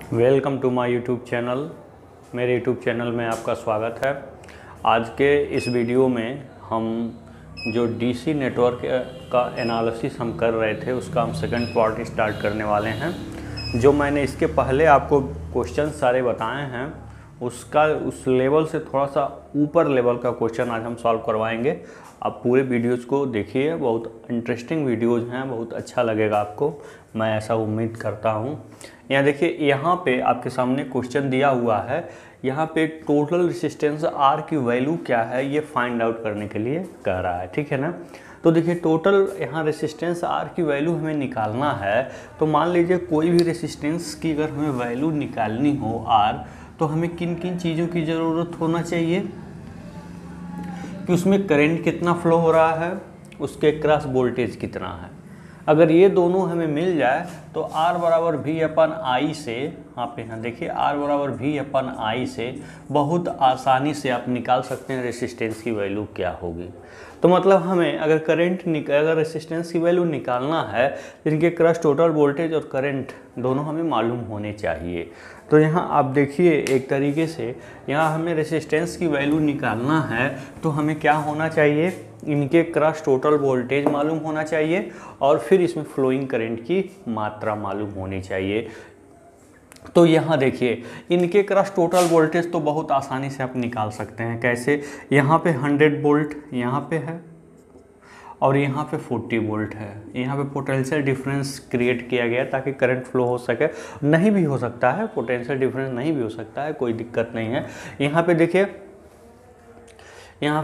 Welcome to my YouTube channel. मेरे YouTube channel में आपका स्वागत है। आज के इस वीडियो में हम जो डीसी नेटवर्क का एनालिसिस हम कर रहे थे उसका हम सेकंड पार्ट स्टार्ट करने वाले हैं। जो मैंने इसके पहले आपको क्वेश्चन सारे बताए हैं उस लेवल से थोड़ा सा ऊपर लेवल का क्वेश्चन आज हम सॉल्व करवाएंगे। आप पूरे वीडियोज़ को देखिए, बहुत इंटरेस्टिंग वीडियोज़ हैं, बहुत अच्छा लगेगा आपको, मैं ऐसा उम्मीद करता हूँ। यहाँ देखिए, यहाँ पे आपके सामने क्वेश्चन दिया हुआ है। यहाँ पे टोटल रेसिस्टेंस आर की वैल्यू क्या है ये फाइंड आउट करने के लिए कह रहा है, ठीक है ना। तो देखिए, टोटल यहाँ रेसिस्टेंस आर की वैल्यू हमें निकालना है। तो मान लीजिए कोई भी रेसिस्टेंस की अगर हमें वैल्यू निकालनी हो आर, तो हमें किन किन चीज़ों की ज़रूरत होना चाहिए कि उसमें करंट कितना फ्लो हो रहा है, उसके क्रॉस वोल्टेज कितना है। अगर ये दोनों हमें मिल जाए तो R बराबर V अपन I से, आप यहाँ देखिए R बराबर V अपन I से बहुत आसानी से आप निकाल सकते हैं रेसिस्टेंस की वैल्यू क्या होगी। तो मतलब हमें अगर रेसिस्टेंस की वैल्यू निकालना है, जिनके क्रॉस टोटल वोल्टेज और करंट दोनों हमें मालूम होने चाहिए। तो यहाँ आप देखिए, एक तरीके से यहाँ हमें रेसिस्टेंस की वैल्यू निकालना है तो हमें क्या होना चाहिए, इनके क्रॉस टोटल वोल्टेज मालूम होना चाहिए और फिर इसमें फ्लोइंग करंट की मात्रा मालूम होनी चाहिए। तो यहाँ देखिए, इनके क्रॉस टोटल वोल्टेज तो बहुत आसानी से आप निकाल सकते हैं। कैसे? यहाँ पे 100 वोल्ट यहाँ पे है और यहाँ पे 40 वोल्ट है। यहाँ पे पोटेंशियल डिफरेंस क्रिएट किया गया ताकि करंट फ्लो हो सके। नहीं भी हो सकता है, पोटेंशियल डिफरेंस नहीं भी हो सकता है, कोई दिक्कत नहीं है। यहाँ पे देखिए, यहाँ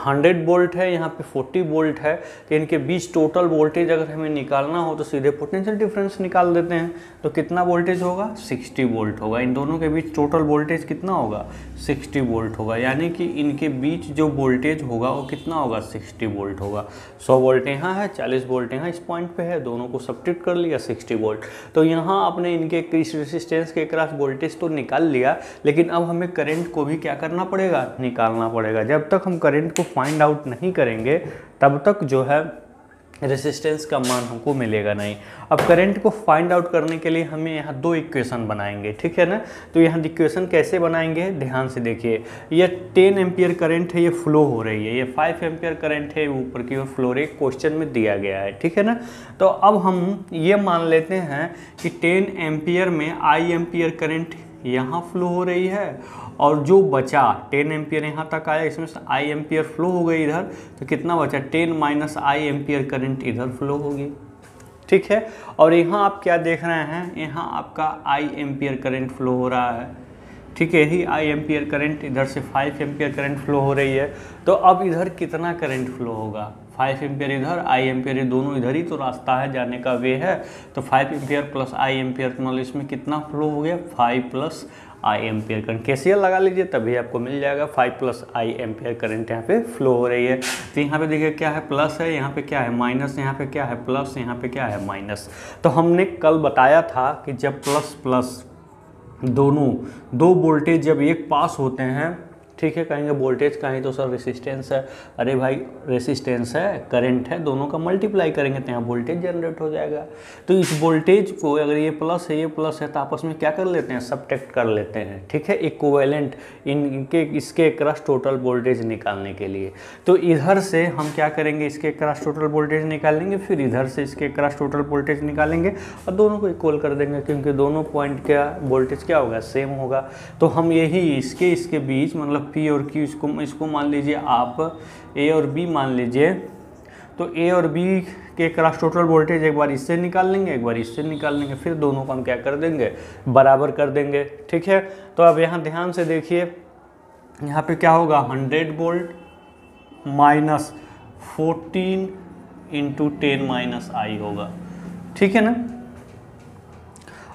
100 वोल्ट है, यहाँ पे 40 वोल्ट है। तो इनके बीच टोटल वोल्टेज अगर हमें निकालना हो तो सीधे पोटेंशियल डिफरेंस निकाल देते हैं। तो कितना वोल्टेज होगा? 60 वोल्ट होगा। इन दोनों के बीच टोटल वोल्टेज कितना होगा? 60 वोल्ट होगा। यानी कि इनके बीच जो वोल्टेज होगा वो कितना होगा? 60 वोल्ट होगा। 100 वोल्ट यहाँ है, 40 वोल्ट यहाँ इस पॉइंट पे है, दोनों को सब्स्टिट्यूट कर लिया 60 वोल्ट। तो यहाँ आपने इनके इस रेसिस्टेंस के क्रॉस वोल्टेज तो निकाल लिया, लेकिन अब हमें करंट को भी क्या करना पड़ेगा? निकालना पड़ेगा। जब तक हम करंट को फाइंड आउट नहीं करेंगे तब तक जो है रेसिस्टेंस का मान हमको मिलेगा नहीं। अब करंट को फाइंड आउट करने के लिए हमें यहाँ दो इक्वेशन बनाएंगे, ठीक है ना। तो यहाँ इक्वेशन कैसे बनाएंगे, ध्यान से देखिए। ये 10 एम्पियर करंट है, ये फ्लो हो रही है। ये 5 एम्पियर करंट है, ऊपर की ओर फ्लो रही, क्वेश्चन में दिया गया है, ठीक है ना। तो अब हम ये मान लेते हैं कि 10 एम्पियर में आई एम्पियर करंट यहाँ फ्लो हो रही है और जो बचा 10 एम्पियर यहाँ तक आया, इसमें से आई एम्पियर फ्लो हो गई इधर, तो कितना बचा? 10 माइनस आई एम्पियर करंट इधर फ्लो होगी, ठीक है। और यहाँ आप क्या देख रहे हैं, यहाँ आपका आई एम्पियर करंट फ्लो हो रहा है, ठीक है। यही आई एम्पियर करंट इधर से 5 एम्पियर करंट फ्लो हो रही है। तो अब इधर कितना करंट फ्लो होगा? 5 एम्पियर इधर, आई एम्पियर, ये दोनों इधर ही तो रास्ता है, जाने का वे है। तो 5 एम्पियर प्लस आई एम्पियर, मतलब इसमें कितना फ्लो हो गया? 5 प्लस आई एम्पियर करंट। केसीएल लगा लीजिए तभी आपको मिल जाएगा। 5 प्लस आई एम्पियर करंट यहाँ पे फ्लो हो रही है। तो यहाँ पे देखिए क्या है? प्लस है, यहाँ पे क्या है? माइनस। यहाँ पे क्या है? प्लस, यहाँ पे क्या है? माइनस। तो हमने कल बताया था कि जब प्लस प्लस दोनों दो वोल्टेज जब एक पास होते हैं, ठीक है, कहेंगे वोल्टेज कहीं तो सर रेसिस्टेंस है। अरे भाई, रेसिस्टेंस है, करंट है, दोनों का मल्टीप्लाई करेंगे तो यहाँ वोल्टेज जनरेट हो जाएगा। तो इस वोल्टेज को, अगर ये प्लस है ये प्लस है, तो आपस में क्या कर लेते हैं? सब्ट्रैक्ट कर लेते हैं, ठीक है, इक्विवेलेंट इनके इसके क्रॉस टोटल वोल्टेज निकालने के लिए। तो इधर से हम क्या करेंगे? इसके क्रॉस टोटल वोल्टेज निकालेंगे, फिर इधर से इसके क्रॉस टोटल वोल्टेज निकालेंगे और दोनों को इक्वल कर देंगे, क्योंकि दोनों पॉइंट का वोल्टेज क्या होगा? सेम होगा। तो हम यही इसके बीच, मतलब पी और क्यू, इसको मान लीजिए आप ए और बी मान लीजिए। तो ए और बी के क्रॉस टोटल वोल्टेज एक बार इससे निकाल लेंगे, एक बार इससे निकाल लेंगे, फिर दोनों को हम क्या कर देंगे? बराबर कर देंगे, ठीक है। तो अब यहाँ ध्यान से देखिए, यहाँ पे क्या होगा? 100 वोल्ट माइनस 14 इंटू 10 माइनस आई होगा, ठीक है ना।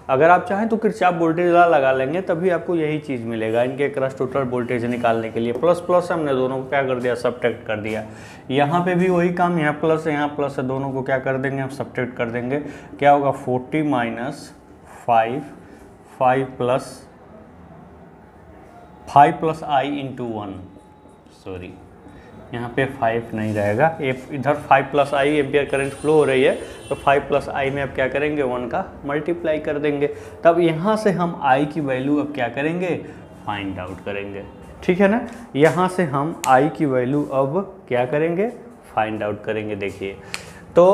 अगर आप चाहें तो किरचॉफ वोल्टेज लॉ लगा लेंगे, तभी आपको यही चीज़ मिलेगा। इनके क्रॉस टोटल वोल्टेज निकालने के लिए प्लस प्लस हमने दोनों को क्या कर दिया? सब्ट्रैक्ट कर दिया। यहाँ पे भी वही काम, यहाँ प्लस है यहाँ प्लस है, दोनों को क्या कर देंगे? हम सब्ट्रैक्ट कर देंगे। क्या होगा? 40 माइनस 5, 5 प्लस आई इंटू 1, सॉरी यहाँ पे 5 नहीं रहेगा, इधर 5 + I एम्पियर करंट फ्लो हो रही है, तो 5 + I में अब क्या करेंगे 1 का मल्टीप्लाई कर देंगे। तब यहाँ से हम I की वैल्यू अब क्या करेंगे फाइंड आउट करेंगे, ठीक है ना। यहाँ से हम I की वैल्यू अब क्या करेंगे फाइंड आउट करेंगे। देखिए तो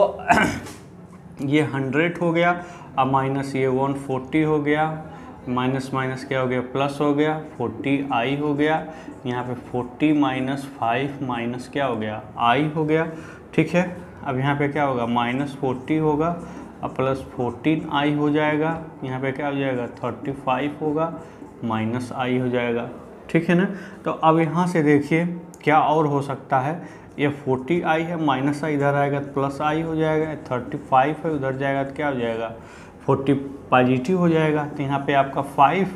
ये 100 हो गया, अब माइनस ये 140 हो गया, माइनस माइनस क्या हो गया प्लस हो गया, 40I हो गया, यहाँ पे 40 - 5 माइनस क्या हो गया I हो गया, ठीक है। अब यहाँ पे क्या होगा -40 होगा, अब प्लस 14I हो जाएगा, यहाँ पे क्या हो जाएगा 35 होगा, माइनस I हो जाएगा, ठीक है ना। तो अब यहाँ से देखिए क्या और हो सकता है, ये 40I है, माइनस I इधर आएगा तो प्लस I हो जाएगा, 35 है उधर जाएगा तो क्या हो जाएगा 40 पॉजिटिव हो जाएगा, तो यहाँ पे आपका 5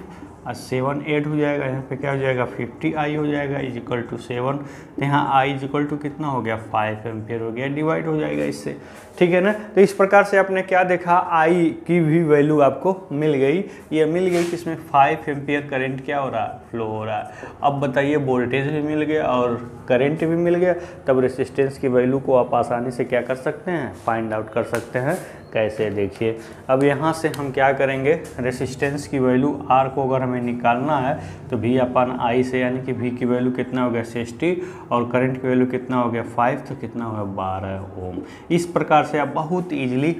और 7 8 हो जाएगा, यहाँ पे क्या हो जाएगा 50I हो जाएगा = 7, तो यहाँ I = कितना हो गया 5 एम्पियर हो गया, डिवाइड हो जाएगा इससे, ठीक है ना। तो इस प्रकार से आपने क्या देखा I की भी वैल्यू आपको मिल गई, ये मिल गई कि इसमें 5 एम्पियर करंट क्या हो रहा है फ्लो हो रहा है। अब बताइए वोल्टेज भी मिल गया और करंट भी मिल गया, तब रेसिस्टेंस की वैल्यू को आप आसानी से क्या कर सकते हैं फाइंड आउट कर सकते हैं। कैसे देखिए, अब यहाँ से हम क्या करेंगे रेसिस्टेंस की वैल्यू R को अगर हमें निकालना है तो V/I से, यानी कि V की वैल्यू कितना हो गया 60 और करंट की वैल्यू कितना हो गया 5, तो कितना हो गया 12 ओम। इस प्रकार से आप बहुत ईजिली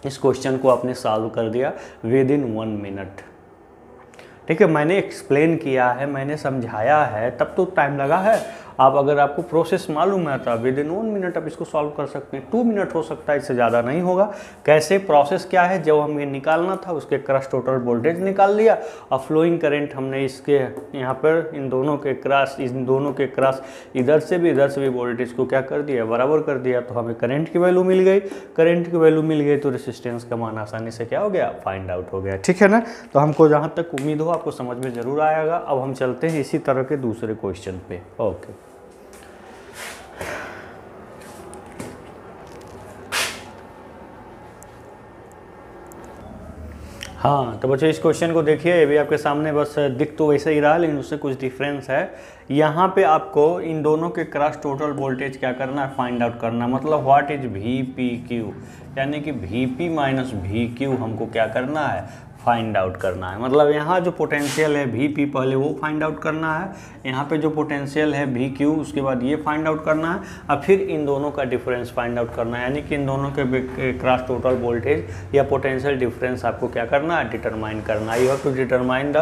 इस क्वेश्चन को आपने सॉल्व कर दिया विदिन 1 मिनट, ठीक है। मैंने एक्सप्लेन किया है, मैंने समझाया है, तब तो टाइम लगा है। आप अगर आपको प्रोसेस मालूम है तो विदिन 1 मिनट आप इसको सॉल्व कर सकते हैं, 2 मिनट हो सकता है, इससे ज़्यादा नहीं होगा। कैसे प्रोसेस क्या है, जब हमें निकालना था उसके क्रॉस टोटल वोल्टेज निकाल लिया और फ्लोइंग करंट हमने इसके यहाँ पर इन दोनों के क्रॉस इधर से भी वोल्टेज को क्या कर दिया बराबर कर दिया, तो हमें करंट की वैल्यू मिल गई। करंट की वैल्यू मिल गई तो रेसिस्टेंस का मान आसानी से क्या हो गया फाइंड आउट हो गया, ठीक है ना। तो हमको जहाँ तक उम्मीद हो आपको समझ में ज़रूर आएगा। अब हम चलते हैं इसी तरह के दूसरे क्वेश्चन पे। ओके, हाँ तो बच्चों इस क्वेश्चन को देखिए, ये भी आपके सामने बस दिख तो वैसे ही रहा लेकिन उससे कुछ डिफरेंस है। यहाँ पे आपको इन दोनों के क्रॉस टोटल वोल्टेज क्या करना है फाइंड आउट करना है। मतलब व्हाट इज VPQ, यानी कि VP - VQ हमको क्या करना है फाइंड आउट करना है। मतलब यहाँ जो पोटेंशियल है VP पहले वो फाइंड आउट करना है, यहाँ पे जो पोटेंशियल है VQ उसके बाद ये फाइंड आउट करना है, और फिर इन दोनों का डिफरेंस फाइंड आउट करना है। यानी कि इन दोनों के क्रॉस टोटल वोल्टेज या पोटेंशियल डिफरेंस आपको क्या करना है डिटरमाइन करना है। You have to determine the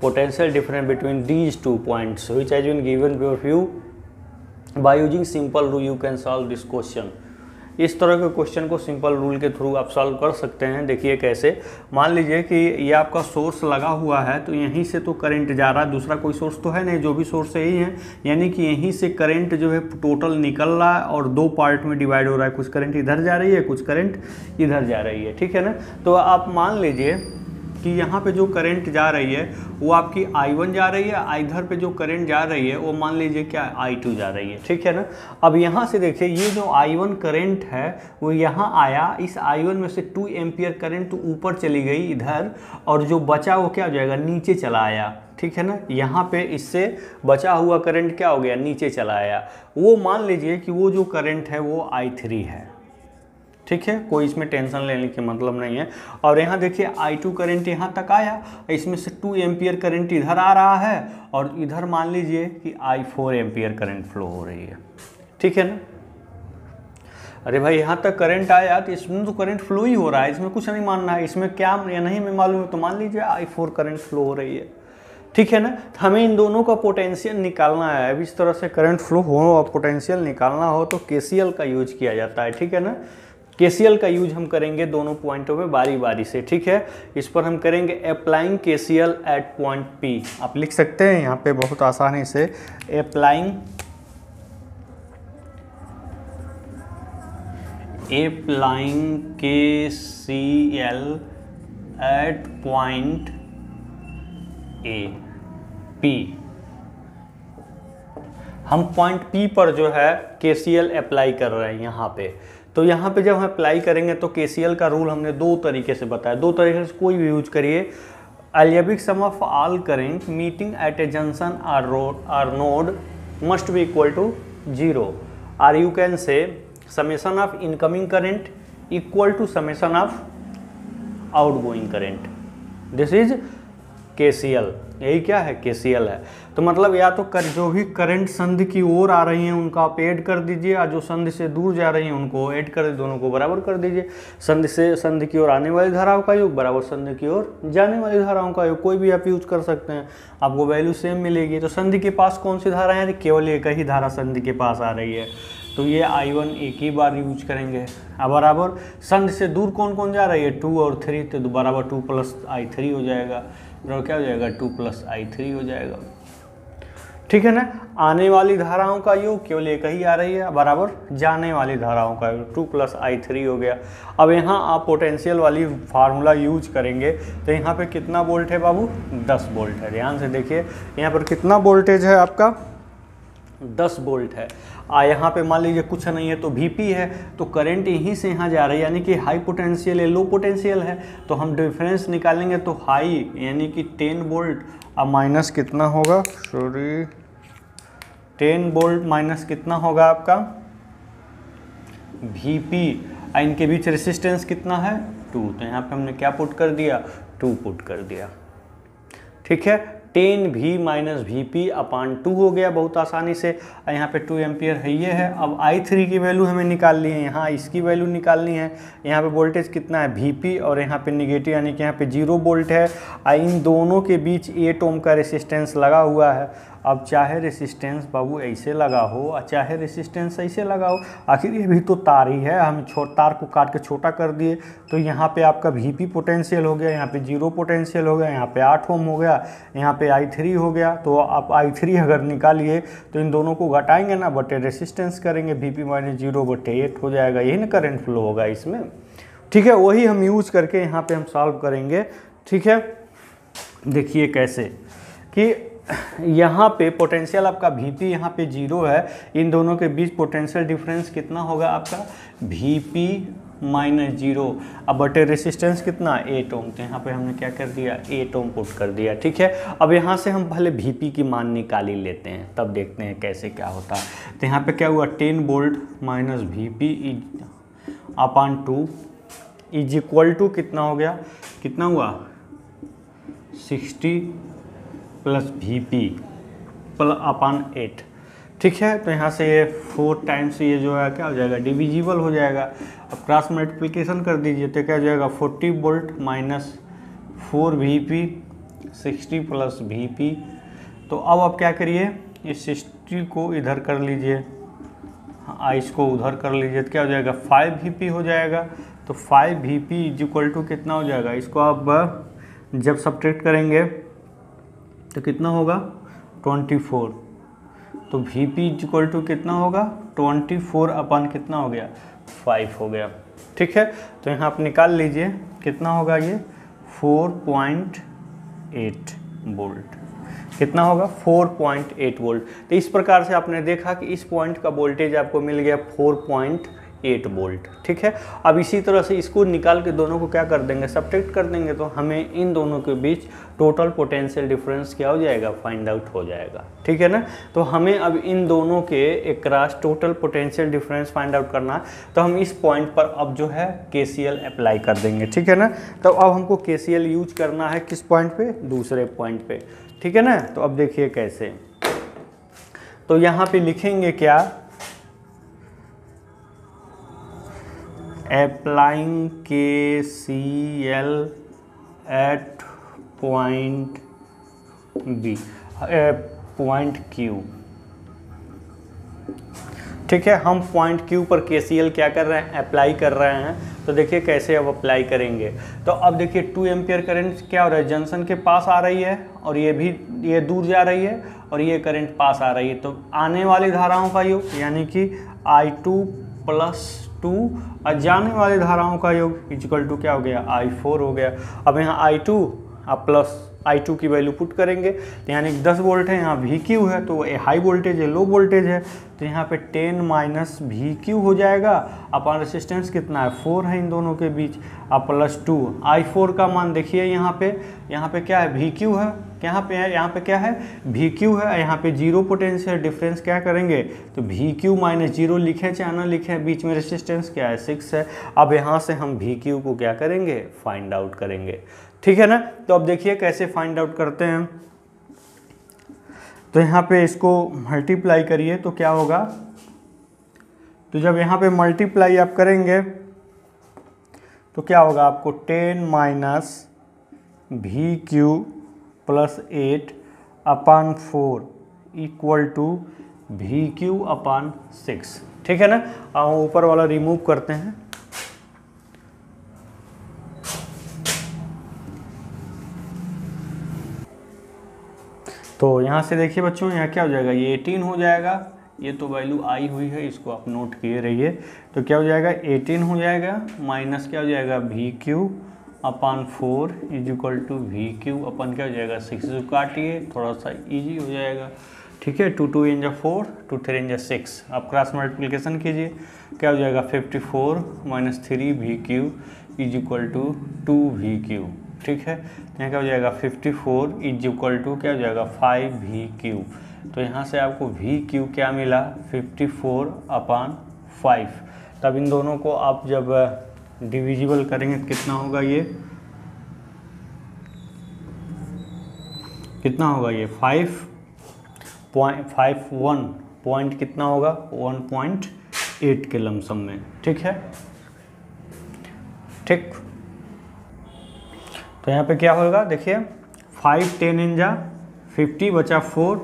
potential difference between these 2 points which has been given for you by using simple rule. You can solve this question. इस तरह के क्वेश्चन को सिंपल रूल के थ्रू आप सॉल्व कर सकते हैं। देखिए कैसे, मान लीजिए कि ये आपका सोर्स लगा हुआ है, तो यहीं से तो करंट जा रहा है, दूसरा कोई सोर्स तो है नहीं, जो भी सोर्स यही है, यानी कि यहीं से करंट जो है टोटल निकल रहा है और 2 पार्ट में डिवाइड हो रहा है। कुछ करंट इधर जा रही है, कुछ करंट इधर जा रही है, ठीक है ना। तो आप मान लीजिए कि यहाँ पे जो करंट जा रही है वो आपकी I1 जा रही है, इधर पे जो करंट जा रही है वो मान लीजिए क्या I2 जा रही है, ठीक है ना। अब यहाँ से देखिए ये जो I1 करंट है वो यहाँ आया, इस I1 में से 2 एम्पियर करंट तो ऊपर चली गई इधर, और जो बचा वो क्या हो जाएगा नीचे चला आया, ठीक है ना। यहाँ पे इससे बचा हुआ करंट क्या हो गया नीचे चला आया। वो मान लीजिए कि वो जो करंट है वो I3 है, ठीक है, कोई इसमें टेंशन लेने की मतलब नहीं है। और यहाँ देखिए I2 करंट यहाँ तक आया, इसमें से 2 एम्पियर करंट इधर आ रहा है और इधर मान लीजिए कि I4 एम्पियर करंट फ्लो हो रही है, ठीक है ना। अरे भाई यहाँ तक करंट आया तो इसमें तो करंट फ्लो ही हो रहा है, इसमें कुछ नहीं मानना है, इसमें क्या या नहीं मैं मालूम है, तो मान लीजिए I4 करंट फ्लो हो रही है, ठीक है ना। तो हमें इन दोनों का पोटेंशियल निकालना है। अब इस तरह से करंट फ्लो हो और पोटेंशियल निकालना हो तो KCL का यूज किया जाता है, ठीक है ना। KCL का यूज हम करेंगे दोनों पॉइंटों में बारी बारी से, ठीक है। इस पर हम करेंगे applying KCL at point P। आप लिख सकते हैं यहाँ पे बहुत आसानी से, applying KCL at point A P। हम पॉइंट P पर जो है KCL अप्लाई कर रहे हैं यहाँ पे। तो यहाँ पे जब हम अप्लाई करेंगे तो KCL का रूल हमने 2 तरीके से बताया, 2 तरीके से कोई भी यूज करिए। Algebraic sum of all current meeting at a junction or node must be equal to 0, or you can say summation of incoming current equal to summation of outgoing current. This is KCL. यही क्या है? KCL है। तो मतलब या तो जो भी करंट संधि की ओर आ रही हैं उनका आप ऐड कर दीजिए, और जो संधि से दूर जा रही हैं उनको ऐड कर, दोनों को बराबर कर दीजिए। संधि की ओर आने वाली धाराओं का योग बराबर संधि की ओर जाने वाली धाराओं का योग, कोई भी आप यूज कर सकते हैं, आपको वैल्यू सेम मिलेगी। तो संधि के पास कौन सी धारा है? केवल एक ही धारा संधि के पास आ रही है, तो ये I1 एक ही बार यूज करेंगे। अब बराबर संधि से दूर कौन कौन जा रही है? 2 और 3, तो बराबर 2 + I3 हो जाएगा, और क्या हो जाएगा? 2 + I3 हो जाएगा। ठीक है ना। आने वाली धाराओं का योग केवल एक ही आ रही है, बराबर जाने वाली धाराओं का योग 2 + I3 हो गया। अब यहाँ आप पोटेंशियल वाली फार्मूला यूज करेंगे, तो यहाँ पे कितना वोल्ट है बाबू? 10 वोल्ट है। ध्यान से देखिए यहाँ पर कितना वोल्टेज है आपका? 10 वोल्ट है। यहाँ पे मान लीजिए कुछ नहीं है तो Vp है, तो करंट यहीं से यहाँ जा रही है, यानी कि हाई पोटेंशियल है, लो पोटेंशियल है, तो हम डिफरेंस निकालेंगे तो हाई यानी कि 10 वोल्ट, अब माइनस कितना होगा? 10 वोल्ट माइनस कितना होगा आपका? Vp, इनके बीच रेसिस्टेंस कितना है? 2, तो यहाँ पे हमने क्या पुट कर दिया? 2 पुट कर दिया। ठीक है, 10V - Vp/2 हो गया बहुत आसानी से। यहाँ पे 2 एम्पियर है, ये है। अब I3 की वैल्यू हमें निकालनी है, यहाँ इसकी वैल्यू निकालनी है। यहाँ पे वोल्टेज कितना है? Vp, और यहाँ पे निगेटिव यानी कि यहाँ पे 0 वोल्ट है। इन दोनों के बीच 8 ओम का रेसिस्टेंस लगा हुआ है। अब चाहे रेसिस्टेंस बाबू ऐसे लगा हो और चाहे रेसिस्टेंस ऐसे लगा हो, आखिर ये भी तो तार ही है। हम तार को काट के छोटा कर दिए, तो यहाँ पे आपका Vp पोटेंशियल हो गया, यहाँ पे 0 पोटेंशियल हो गया, यहाँ पे 8 ओम हो गया, यहाँ पे I3 हो गया। तो आप I3 अगर निकालिए तो इन दोनों को घटाएंगे ना, बटे रेसिस्टेंस करेंगे, Vp - 0/8 हो जाएगा। यही ना करंट फ्लो होगा इसमें। ठीक है, वही हम यूज करके यहाँ पे हम सॉल्व करेंगे। ठीक है, देखिए कैसे कि यहाँ पे पोटेंशियल आपका Vp यहाँ पे 0 है, इन दोनों के बीच पोटेंशियल डिफरेंस कितना होगा आपका? Vp - 0, अब बटे रेसिस्टेंस कितना? 8 ओम, तो यहाँ पे हमने क्या कर दिया? 8 ओम पुट कर दिया। ठीक है, अब यहाँ से हम पहले Vp की मान निकाल ही लेते हैं, तब देखते हैं कैसे क्या होता है। तो यहाँ पे क्या हुआ? 10 volt minus Vp/2 is equal to कितना हो गया? कितना हुआ? 60 + Vp/8। ठीक है, तो यहाँ से ये 4 टाइम्स ये जो है क्या हो जाएगा? डिविजिबल हो जाएगा। अब क्रॉस मल्टीप्लिकेशन कर दीजिए तो क्या हो जाएगा? 40 वोल्ट माइनस 4 Vp, 60 + Vp। तो अब आप क्या करिए? इस 60 को इधर कर लीजिए, इसको उधर कर लीजिए, तो क्या हो जाएगा? 5 Vp हो जाएगा। तो 5 Vp इज इक्वल टू कितना हो जाएगा? इसको आप जब सब्ट्रैक्ट करेंगे तो कितना होगा? 24। तो Vp इज इक्वल टू कितना होगा? 24 कितना हो गया? 5 हो गया। ठीक है, तो यहाँ आप निकाल लीजिए कितना होगा ये? 4.8 वोल्ट। कितना होगा? 4.8 वोल्ट। तो इस प्रकार से आपने देखा कि इस पॉइंट का वोल्टेज आपको मिल गया 4.8 वोल्ट। ठीक है, अब इसी तरह से इसको निकाल के दोनों को क्या कर देंगे? सब्ट्रैक्ट कर देंगे, तो हमें इन दोनों के बीच टोटल पोटेंशियल डिफरेंस क्या हो जाएगा? फाइंड आउट हो जाएगा। ठीक है ना। तो हमें अब इन दोनों के across total potential difference find out करना है, तो हम इस पॉइंट पर अब जो है KCL अप्लाई कर देंगे। ठीक है ना। तो अब हमको KCL यूज करना है किस पॉइंट पे? दूसरे पॉइंट पे। ठीक है ना। तो अब देखिए कैसे, तो यहाँ पे लिखेंगे क्या? Applying KCL at point B, point Q। ठीक है, हम पॉइंट Q पर KCL क्या कर रहे हैं? अप्लाई कर रहे हैं। तो देखिए कैसे अब अप्लाई करेंगे। तो अब देखिए 2 एम्पियर करंट क्या हो रहा है? जंक्शन के पास आ रही है, और ये भी ये दूर जा रही है, और ये करंट पास आ रही है। तो आने वाली धाराओं का योग यानी कि I2 + 2 और जाने वाली धाराओं का योग इक्वल टू क्या हो गया? I4 हो गया। अब यहाँ I2 प्लस I2 की वैल्यू पुट करेंगे तो यानी 10 वोल्ट है, यहाँ VQ है तो ये हाई वोल्टेज है, लो वोल्टेज है, तो यहाँ पे 10 माइनस VQ हो जाएगा। अपन रेसिस्टेंस कितना है 4 है इन दोनों के बीच, अब +2 I4 का मान देखिए यहाँ पे क्या है VQ है, यहाँ पे क्या है VQ है, यहाँ पे 0 पोटेंशियल डिफरेंस क्या करेंगे तो VQ माइनस 0 लिखे चाहे ना लिखे, बीच में रेसिस्टेंस क्या है 6 है। अब यहाँ से हम VQ को क्या करेंगे फाइंड आउट करेंगे, ठीक है ना। तो अब देखिए कैसे फाइंड आउट करते हैं, तो यहाँ पे इसको मल्टीप्लाई करिए तो क्या होगा, तो जब यहाँ पे मल्टीप्लाई आप करेंगे तो क्या होगा आपको 10 minus VQ plus 8 upon 4 equal to VQ upon 6, ठीक है ना। अब ऊपर वाला रिमूव करते हैं, तो यहाँ से देखिए बच्चों यहाँ क्या हो जाएगा, ये 18 हो जाएगा, ये तो वैल्यू आई हुई है इसको आप नोट किए रहिए, तो क्या हो जाएगा 18 हो जाएगा माइनस क्या हो जाएगा VQ upon 4 is equal to VQ upon क्या हो जाएगा 6 से काटिए, थोड़ा सा इजी हो जाएगा, ठीक है। 2 2 इन जा 4, 2 3 इन जा 6, आप क्रॉस मल्टीप्लिकेशन कीजिए, क्या हो जाएगा 54 minus 3 VQ is equal to 2 VQ, ठीक है। यहाँ क्या हो जाएगा 54 इज इक्वल टू क्या हो जाएगा 5 VQ, तो यहाँ से आपको VQ क्या मिला 54 अपान 5। तब इन दोनों को आप जब डिविजिबल करेंगे कितना होगा, ये कितना होगा, ये 5.51 पॉइंट कितना होगा 1.8 के लमसम में, ठीक है, ठीक। तो यहाँ पे क्या होगा देखिए 5 10 इन जा 50 बचा 4,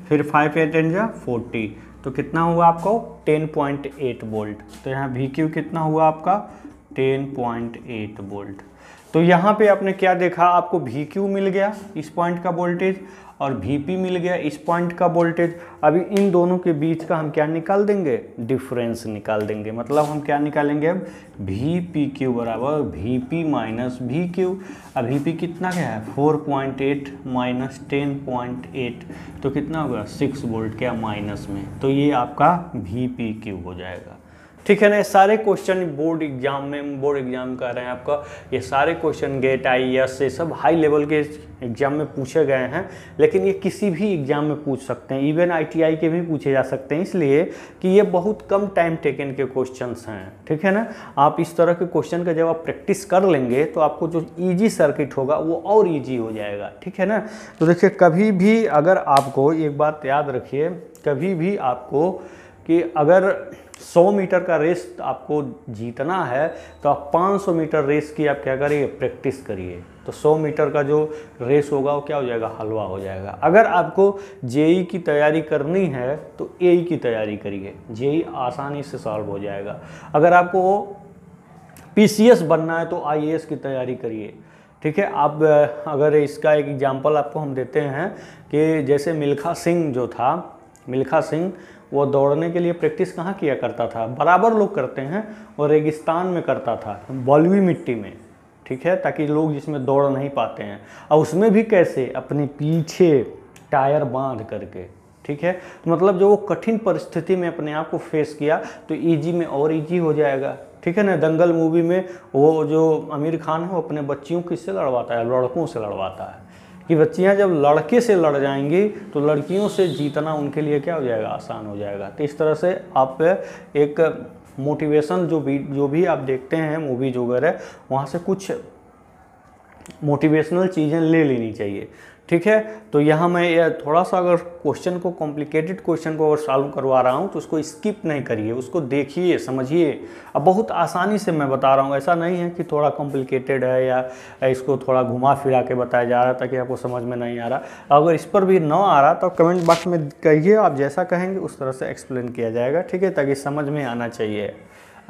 फिर 5 8 इन जा 40, तो कितना हुआ आपको 10.8 वोल्ट। तो यहाँ VQ कितना हुआ आपका 10.8 वोल्ट। तो यहाँ पे आपने क्या देखा, आपको VQ मिल गया इस पॉइंट का वोल्टेज और VP मिल गया इस पॉइंट का वोल्टेज। अभी इन दोनों के बीच का हम क्या निकाल देंगे, डिफरेंस निकाल देंगे, मतलब हम क्या निकालेंगे अब VPQ बराबर VP माइनस VQ। अब VP कितना क्या है 4.8 माइनस 10.8, तो कितना होगा 6 वोल्ट क्या माइनस में, तो ये आपका VPQ हो जाएगा, ठीक है ना। सारे क्वेश्चन बोर्ड एग्जाम कर रहे हैं आपका, ये सारे क्वेश्चन गेट IAS से सब हाई लेवल के एग्जाम में पूछे गए हैं, लेकिन ये किसी भी एग्जाम में पूछ सकते हैं, इवन ITI के भी पूछे जा सकते हैं, इसलिए कि ये बहुत कम टाइम टेकन के क्वेश्चंस हैं, ठीक है ना। आप इस तरह के क्वेश्चन का जब आप प्रैक्टिस कर लेंगे तो आपको जो ईजी सर्किट होगा वो और ईजी हो जाएगा, ठीक है ना। तो देखिए कभी भी अगर आपको एक बात याद रखिए, कभी भी आपको कि अगर 100 मीटर का रेस आपको जीतना है तो आप 500 मीटर रेस की आप क्या करिए प्रैक्टिस करिए, तो 100 मीटर का जो रेस होगा वो क्या हो जाएगा हलवा हो जाएगा। अगर आपको JEE की तैयारी करनी है तो AE की तैयारी करिए, JEE आसानी से सॉल्व हो जाएगा। अगर आपको PCS बनना है तो IAS की तैयारी करिए, ठीक है। आप अगर इसका एक एग्जाम्पल आपको हम देते हैं कि जैसे मिल्खा सिंह जो था, मिल्खा सिंह वो दौड़ने के लिए प्रैक्टिस कहाँ किया करता था, बराबर लोग करते हैं, और रेगिस्तान में करता था, बलुई मिट्टी में, ठीक है, ताकि लोग जिसमें दौड़ नहीं पाते हैं, और उसमें भी कैसे अपने पीछे टायर बांध करके, ठीक है। तो मतलब जो वो कठिन परिस्थिति में अपने आप को फेस किया तो ईजी में और ईजी हो जाएगा, ठीक है ना। दंगल मूवी में वो जो आमिर खान है वो अपने बच्चियों किससे लड़वाता है, लड़कों से लड़वाता है, कि बच्चियां जब लड़के से लड़ जाएंगी तो लड़कियों से जीतना उनके लिए क्या हो जाएगा आसान हो जाएगा। तो इस तरह से आप एक मोटिवेशन जो भी आप देखते हैं मूवीज वगैरह, वहाँ से कुछ मोटिवेशनल चीज़ें ले लेनी चाहिए, ठीक है। तो यहाँ मैं ये थोड़ा सा अगर क्वेश्चन को कॉम्प्लिकेटेड क्वेश्चन को अगर सॉल्व करवा रहा हूँ तो उसको स्किप नहीं करिए, उसको देखिए समझिए। अब बहुत आसानी से मैं बता रहा हूँ, ऐसा नहीं है कि थोड़ा कॉम्प्लिकेटेड है या इसको थोड़ा घुमा फिरा के बताया जा रहा है ताकि आपको समझ में नहीं आ रहा। अगर इस पर भी ना आ रहा तो कमेंट बॉक्स में कहिए, आप जैसा कहेंगे उस तरह से एक्सप्लेन किया जाएगा, ठीक है, ताकि समझ में आना चाहिए।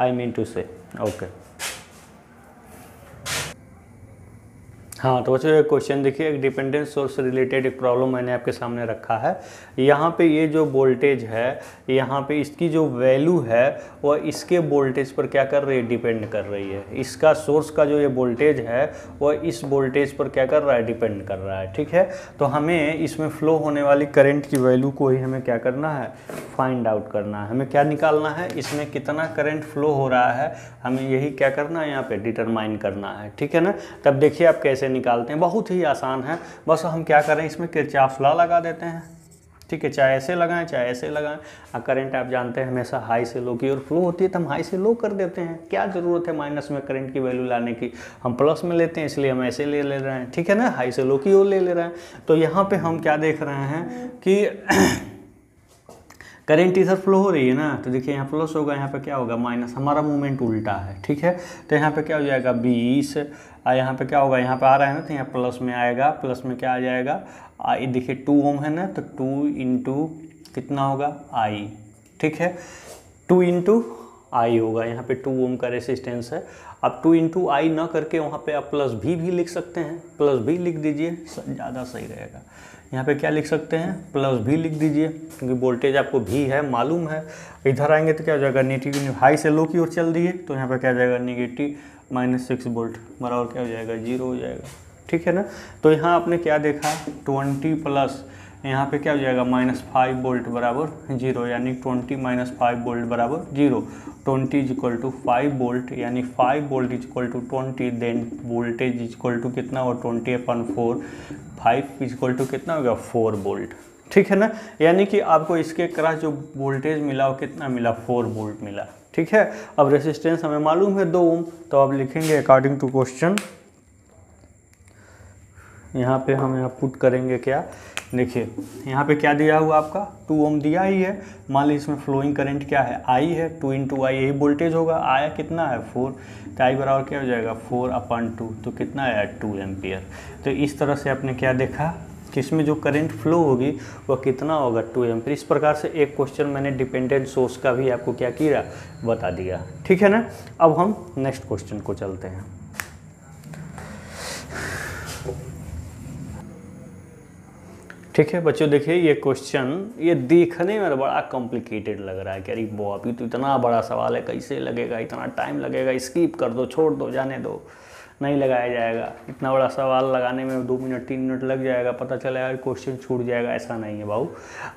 आई मीन टू से ओके। हाँ, तो बच्चों एक क्वेश्चन देखिए, एक डिपेंडेंट सोर्स से रिलेटेड एक प्रॉब्लम मैंने आपके सामने रखा है। यहाँ पे ये जो वोल्टेज है, यहाँ पे इसकी जो वैल्यू है वह इसके वोल्टेज पर क्या कर रही है, डिपेंड कर रही है। इसका सोर्स का जो ये वोल्टेज है वह इस वोल्टेज पर क्या कर रहा है, डिपेंड कर रहा है। ठीक है, तो हमें इसमें फ्लो होने वाली करंट की वैल्यू को ही हमें क्या करना है, फाइंड आउट करना है। हमें क्या निकालना है, इसमें कितना करंट फ्लो हो रहा है, हमें यही क्या करना है, यहाँ पे डिटरमाइन करना है। ठीक है ना। तब देखिए आप कैसे निकालते हैं, बहुत ही आसान है। बस हम क्या करें, इसमें किरचॉफ लॉ लगा देते हैं। ठीक है, चाहे ऐसे लगाएं चाहे ऐसे लगाएं। करंट आप जानते हैं हमेशा हाई से लो की ओर फ्लो होती है, तो हम हाई से लो कर देते हैं। क्या ज़रूरत है माइनस में करंट की वैल्यू लाने की, हम प्लस में लेते हैं, इसलिए हम ऐसे ले रहे हैं। ठीक है ना, हाई से लो की ओर ले रहे हैं। तो यहाँ पे हम क्या देख रहे हैं कि करंट इधर फ्लो हो रही है ना, तो देखिए यहाँ प्लस होगा, यहाँ पे क्या होगा माइनस, हमारा मूवमेंट उल्टा है। ठीक है, तो यहाँ पे क्या हो जाएगा 20, यहाँ पे क्या होगा, यहाँ पे आ रहा है ना, तो यहाँ प्लस में आएगा, प्लस में क्या आ जाएगा आई। देखिए 2 ओम है ना, तो 2 इंटू कितना होगा आई। ठीक है, 2 इंटू आई होगा, यहाँ पे 2 ओम का रेसिस्टेंस है। अब 2 इंटू आई ना करके वहाँ पे आप प्लस भी लिख सकते हैं, प्लस भी लिख दीजिए, ज़्यादा सही रहेगा। यहाँ पे क्या लिख सकते हैं, प्लस भी लिख दीजिए, क्योंकि वोल्टेज आपको भी है मालूम है। इधर आएंगे तो क्या हो जाएगा, नेगेटिव, हाई से लो की ओर चल दिए, तो यहाँ पे क्या हो जाएगा नेगेटिव -6 वोल्ट बराबर क्या हो जाएगा, 0 हो जाएगा। ठीक है ना। तो यहाँ आपने क्या देखा, 20 प्लस यहाँ पे क्या हो जाएगा -5 वोल्ट बराबर 0, यानी 20 - 5 वोल्ट बराबर 0। 20 इज इक्वल टू 5 वोल्ट, यानी 5 volt is equal to 20, then voltage is equal to कितना हो, 20/4, 5 इज इक्वल टू कितना होगा, 4 वोल्ट। ठीक है ना, यानी कि आपको इसके क्रॉस जो वोल्टेज मिला वो कितना मिला, 4 वोल्ट मिला। ठीक है, अब रेसिस्टेंस हमें मालूम है 2 ओम, तो अब लिखेंगे अकॉर्डिंग टू क्वेश्चन, यहाँ पे हम यहाँ पुट करेंगे क्या, देखिए यहाँ पे क्या दिया हुआ आपका 2 ओम दिया ही है। मान लीजिए इसमें फ्लोइंग करंट क्या है, आई है, 2 इंटू आई यही वोल्टेज होगा, आया कितना है 4, तो आई बराबर क्या हो जाएगा 4/2, तो कितना आया 2 एम्पियर। तो इस तरह से आपने क्या देखा कि इसमें जो करंट फ्लो होगी वह कितना होगा, 2 एम्पियर। इस प्रकार से एक क्वेश्चन मैंने डिपेंडेंट सोर्स का भी आपको क्या किया, बता दिया। ठीक है ना। अब हम नेक्स्ट क्वेश्चन को चलते हैं। ठीक है बच्चों, देखिए ये क्वेश्चन ये देखने में बड़ा कॉम्प्लिकेटेड लग रहा है कि अरे वो अभी तो इतना बड़ा सवाल है, कैसे लगेगा, इतना टाइम लगेगा, स्किप कर दो, छोड़ दो, जाने दो, नहीं लगाया जाएगा। इतना बड़ा सवाल लगाने में 2 मिनट 3 मिनट लग जाएगा, पता चला यार क्वेश्चन छूट जाएगा। ऐसा नहीं है भाऊ,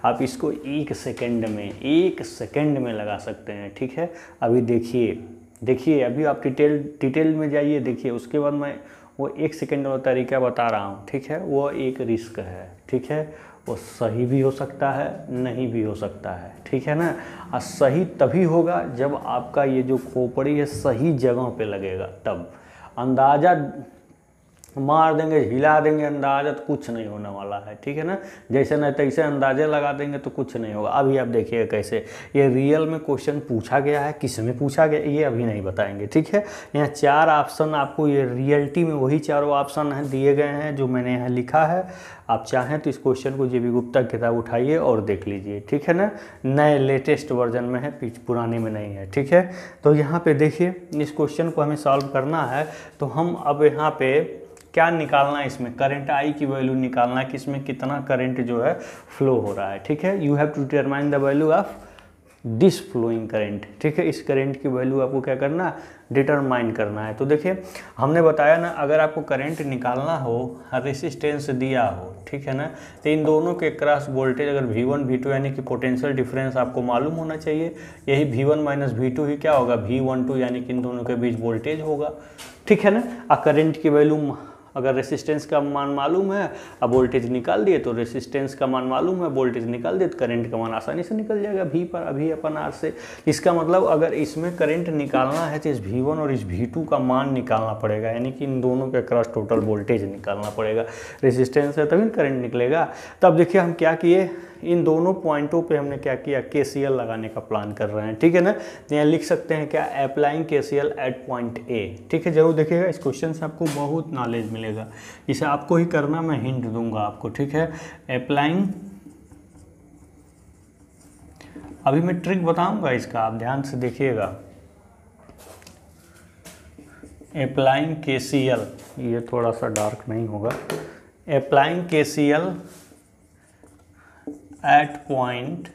आप इसको 1 सेकेंड में लगा सकते हैं। ठीक है, अभी देखिए अभी आप डिटेल में जाइए, देखिए उसके बाद मैं वो 1 सेकेंड वाला तरीका बता रहा हूँ। ठीक है, वो एक रिस्क है। ठीक है, वो सही भी हो सकता है, नहीं भी हो सकता है। ठीक है ना। और सही तभी होगा जब आपका ये जो खोपड़ी है सही जगह पे लगेगा, तब अंदाज़ा मार देंगे, हिला देंगे, अंदाजा तो कुछ नहीं होने वाला है। ठीक है ना, जैसे न तैसे अंदाजे लगा देंगे तो कुछ नहीं होगा। अभी आप देखिए कैसे ये रियल में क्वेश्चन पूछा गया है, किस में पूछा गया ये अभी नहीं बताएंगे। ठीक है, यहाँ 4 ऑप्शन आपको, ये रियलिटी में वही 4 ऑप्शन हैं दिए गए हैं जो मैंने यहाँ लिखा है। आप चाहें तो इस क्वेश्चन को JB गुप्ता किताब उठाइए और देख लीजिए। ठीक है ना, नए लेटेस्ट वर्जन में है, पुराने में नहीं है। ठीक है, तो यहाँ पे देखिए इस क्वेश्चन को हमें सॉल्व करना है, तो हम अब यहाँ पे क्या निकालना है, इसमें करंट आई की वैल्यू निकालना है कि इसमें कितना करंट जो है फ्लो हो रहा है। ठीक है, you have to determine the value of this flowing current. ठीक है, इस करंट की वैल्यू आपको क्या करना है, डिटरमाइन करना है। तो देखिए हमने बताया ना, अगर आपको करंट निकालना हो, रेसिस्टेंस दिया हो, ठीक है ना, तो इन दोनों के क्रॉस वोल्टेज अगर V1 V2 यानी कि पोटेंशियल डिफरेंस आपको मालूम होना चाहिए। यही V1 - V2 ही क्या होगा, V12, यानी कि इन दोनों के बीच वोल्टेज होगा। ठीक है ना। और करंट की वैल्यू अगर रेसिस्टेंस का मान मालूम है, अब वोल्टेज निकाल दिए, तो रेसिस्टेंस का मान मालूम है, वोल्टेज निकाल दिए, तो करंट का मान आसानी से निकल जाएगा V पर V/R से। इसका मतलब अगर इसमें करंट निकालना है तो इस V1 और इस V2 का मान निकालना पड़ेगा, यानी कि इन दोनों के क्रॉस टोटल वोल्टेज निकालना पड़ेगा। रेसिस्टेंस है तभी करंट निकलेगा। तब देखिए हम क्या किए, इन दोनों पॉइंटों पे हमने क्या किया, KCL लगाने का प्लान कर रहे हैं। ठीक है ना, तो यहाँ लिख सकते हैं क्या, applying KCL at point A। ठीक है, जरूर देखिएगा, इस क्वेश्चन से आपको बहुत नॉलेज मिलेगा, इसे आपको ही करना, मैं हिंट दूंगा आपको। ठीक है, अप्लाइंग, अभी मैं ट्रिक बताऊंगा इसका, आप ध्यान से देखिएगा। अप्लाइंग KCL ये थोड़ा सा डार्क नहीं होगा। Applying KCL at point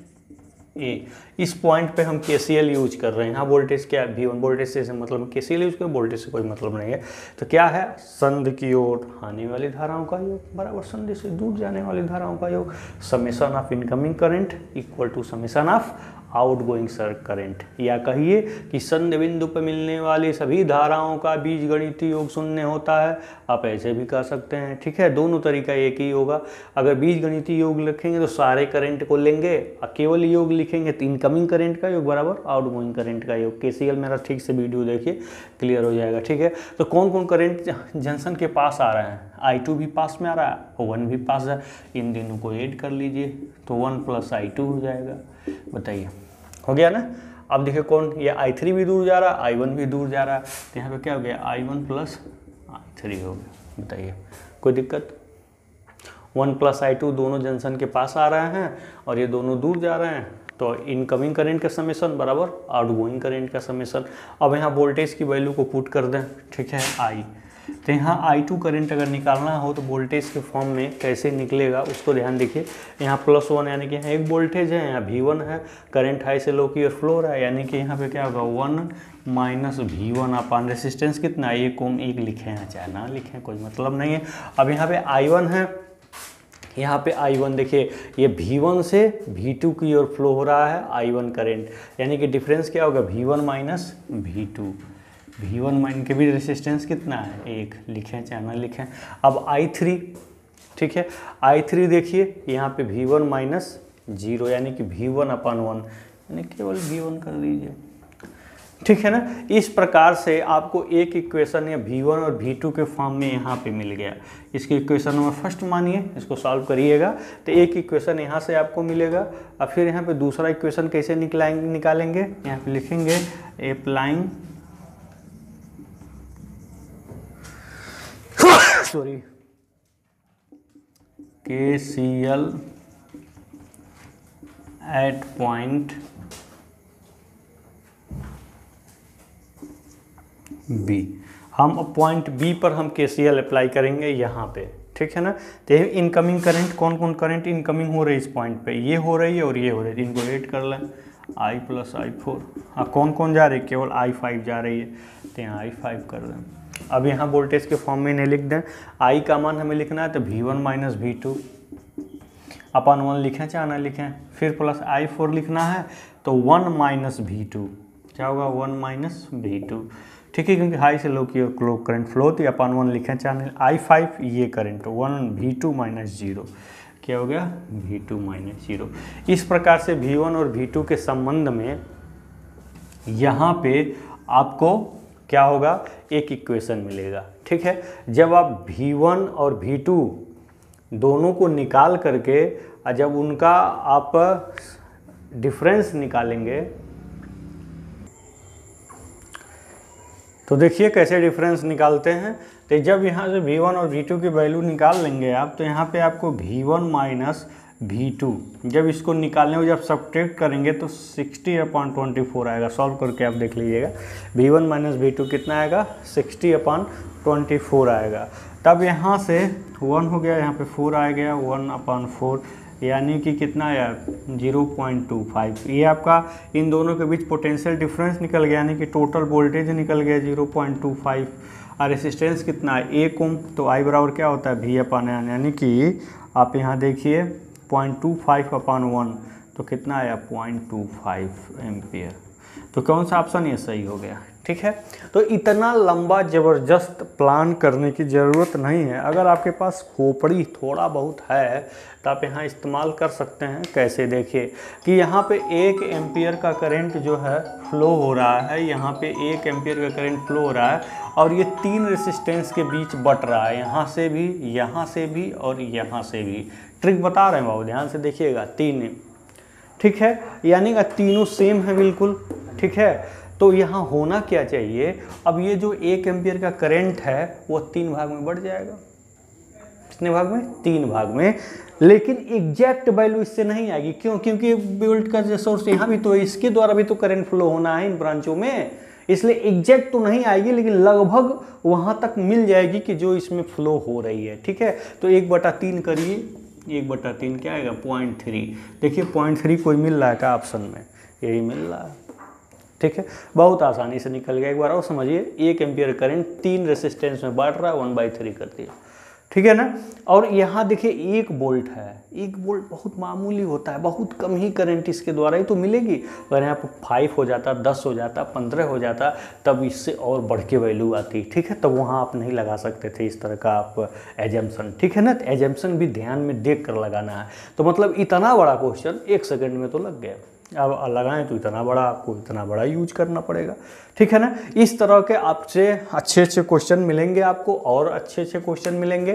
A, इस पॉइंट पे हम KCL यूज कर रहे हैं। यहाँ वोल्टेज क्या है, V1 वोल्टेज से मतलब KCL यूज कर, वोल्टेज से कोई मतलब नहीं है। तो क्या है, संधि की ओर आने वाली धाराओं का योग बराबर संधि से दूर जाने वाली धाराओं का योग। Summation of incoming current equal to summation of outgoing current, या कहिए कि संधि बिंदु पर मिलने वाली सभी धाराओं का बीजगणितीय योग शून्य होता है। आप ऐसे भी कह सकते हैं, ठीक है, दोनों तरीका एक ही होगा। अगर बीजगणितीय योग लिखेंगे तो सारे करंट को लेंगे, और केवल योग लिखेंगे तो इनकमिंग करंट का योग बराबर आउटगोइंग करंट का योग। KCL मेरा ठीक से वीडियो देखिए, क्लियर हो जाएगा, ठीक है। तो कौन कौन करंट जंक्शन के पास आ रहे हैं, I2 भी पास में आ रहा है, 1 भी पास है, इन दोनों को ऐड कर लीजिए तो 1 + I2 हो जाएगा। बताइए, हो गया ना। अब देखिए कौन, ये I3 भी दूर जा रहा है, I1 भी दूर जा रहा है, तो यहाँ पे क्या हो गया, I1 + I3 हो गया। बताइए, कोई दिक्कत। 1 + I2 दोनों जंक्शन के पास आ रहे हैं और ये दोनों दूर जा रहे हैं, तो इनकमिंग करंट का समेशन बराबर आउटगोइंग करंट का समेशन। अब यहाँ वोल्टेज की वैल्यू को पुट कर दें, ठीक है, I। तो यहाँ I2 करंट अगर निकालना हो तो वोल्टेज के फॉर्म में कैसे निकलेगा उसको ध्यान देखिए। यहाँ +1 यानी कि यहाँ एक वोल्टेज है, यहाँ V1 है, करंट हाई से लो की ओर फ्लो रहा है, यानी कि यहाँ पे क्या होगा 1 - V1 अपान रेसिस्टेंस कितना, 1 ओम। 1 लिखें हैं चाहे ना लिखें कोई मतलब नहीं है। अब यहाँ पे I1 है, यहाँ पे I1 देखिए, ये V1 से V2 की ओर फ्लो हो रहा है I1 करंट, यानी कि डिफरेंस क्या होगा, V1 - V2। V1 माइन के भी रेसिस्टेंस कितना है, 1 लिखें चाहे ना लिखें। अब I3, ठीक है, I3 देखिए यहाँ पे V1 - 0 यानी कि V1 अपान 1, यानी केवल V1 कर दीजिए, ठीक है ना। इस प्रकार से आपको एक इक्वेशन या V1 और V2 के फॉर्म में यहाँ पे मिल गया। इसकी इक्वेशन नंबर फर्स्ट मानिए, इसको सॉल्व करिएगा तो एक इक्वेशन यहाँ से आपको मिलेगा। अब फिर यहाँ पे दूसरा इक्वेशन कैसे निकालेंगे, यहाँ पे लिखेंगे applying KCL at point B। हम पॉइंट B पर हम KCL अप्लाई करेंगे यहाँ पे, ठीक है ना। तो इनकमिंग करंट, कौन कौन करंट इनकमिंग हो रही है इस पॉइंट पे, ये हो रही है और ये हो रही है, इनको ऐड कर लें, I + I4। हाँ, कौन कौन जा रही है, केवल I5 जा रही है, तो यहाँ I5 कर दें। अब यहाँ वोल्टेज के फॉर्म में इन्हें लिख दें, I का मान हमें लिखना है तो V1 - V2 अपान 1 लिखें चाहे ना लिखें, फिर प्लस I4 लिखना है तो 1 - V2, क्या होगा 1 - V2, ठीक है, क्योंकि हाई से लो की ओर करंट फ्लो होती है, अपान 1 लिखें चाहे I5 ये करंट 1 V2 - 0, क्या हो गया V2 - 0। इस प्रकार से V1 और V2 के संबंध में यहाँ पे आपको क्या होगा, एक इक्वेशन मिलेगा, ठीक है। जब आप V1 और V2 दोनों को निकाल करके जब उनका आप डिफरेंस निकालेंगे तो देखिए कैसे डिफरेंस निकालते हैं। तो जब यहाँ से V1 और V2 की वैल्यू निकाल लेंगे आप, तो यहाँ पे आपको V1 - V2 जब इसको निकालने में जब सब्ट्रैक्ट करेंगे तो 60/24 आएगा। सॉल्व करके आप देख लीजिएगा, V1 - V2 कितना आएगा, 60/24 आएगा। तब यहाँ से 1 हो गया, यहाँ पे 4 आ गया, 1/4 यानी कि कितना आया 0.25। ये आपका इन दोनों के बीच पोटेंशियल डिफरेंस निकल गया, यानी कि टोटल वोल्टेज निकल गया 0.25। और रेसिस्टेंस कितना है 1 ओम, तो I बराबर क्या होता है V/N, यानी कि आप यहाँ देखिए 0.25/1 तो कितना आया 0.25 एम्पियर। तो कौन सा ऑप्शन ये सही हो गया, ठीक है। तो इतना लंबा ज़बरदस्त प्लान करने की ज़रूरत नहीं है। अगर आपके पास खोपड़ी थोड़ा बहुत है तो आप यहाँ इस्तेमाल कर सकते हैं। कैसे, देखिए कि यहाँ पे 1 एम्पियर का करंट जो है फ्लो हो रहा है, यहाँ पे 1 एम्पियर का करंट फ्लो हो रहा है और ये 3 रेसिस्टेंस के बीच बट रहा है, यहाँ से भी, यहाँ से भी और यहाँ से भी। ट्रिक बता रहे हैं बाबू, ध्यान से देखिएगा, 3, ठीक है, यानी कि तीनों सेम है बिल्कुल, ठीक है। तो यहाँ होना क्या चाहिए, अब ये जो 1 एम्पियर का करंट है वो 3 भाग में बढ़ जाएगा। कितने भाग में, 3 भाग में। लेकिन एग्जैक्ट वैल्यू इससे नहीं आएगी, क्यों, क्योंकि वोल्ट का जो सोर्स यहाँ भी तो, इसके द्वारा भी तो करंट फ्लो होना है इन ब्रांचों में, इसलिए एग्जैक्ट तो नहीं आएगी लेकिन लगभग वहाँ तक मिल जाएगी कि जो इसमें फ्लो हो रही है। ठीक है, तो 1/3 करिए, 1/3 क्या आएगा 0.3। देखिए 0.3 कोई मिल रहा है क्या ऑप्शन में, यही मिल रहा है। ठीक है, बहुत आसानी से निकल गया। एक बार और समझिए, 1 एम्पियर करंट 3 रेसिस्टेंस में बांट रहा है, 1/3 कर दिया। ठीक है ना। और यहाँ देखिए 1 वोल्ट है, 1 वोल्ट बहुत मामूली होता है, बहुत कम ही करंट इसके द्वारा ही तो मिलेगी। अगर यहाँ पर 5 हो जाता, 10 हो जाता, 15 हो जाता, तब इससे और बढ़ के वैल्यू आती। ठीक है, तब वहाँ आप नहीं लगा सकते थे इस तरह का आप एजम्पशन। ठीक है ना, तो एजम्पशन भी ध्यान में देख कर लगाना है। तो मतलब इतना बड़ा क्वेश्चन 1 सेकेंड में तो लग गया, अब लगाएं तो इतना बड़ा, आपको इतना बड़ा यूज करना पड़ेगा। ठीक है ना, इस तरह के आपसे अच्छे क्वेश्चन मिलेंगे, आपको और अच्छे क्वेश्चन मिलेंगे,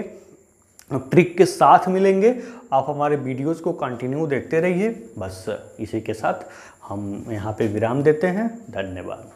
ट्रिक के साथ मिलेंगे। आप हमारे वीडियोस को कंटिन्यू देखते रहिए। बस इसी के साथ हम यहाँ पे विराम देते हैं। धन्यवाद।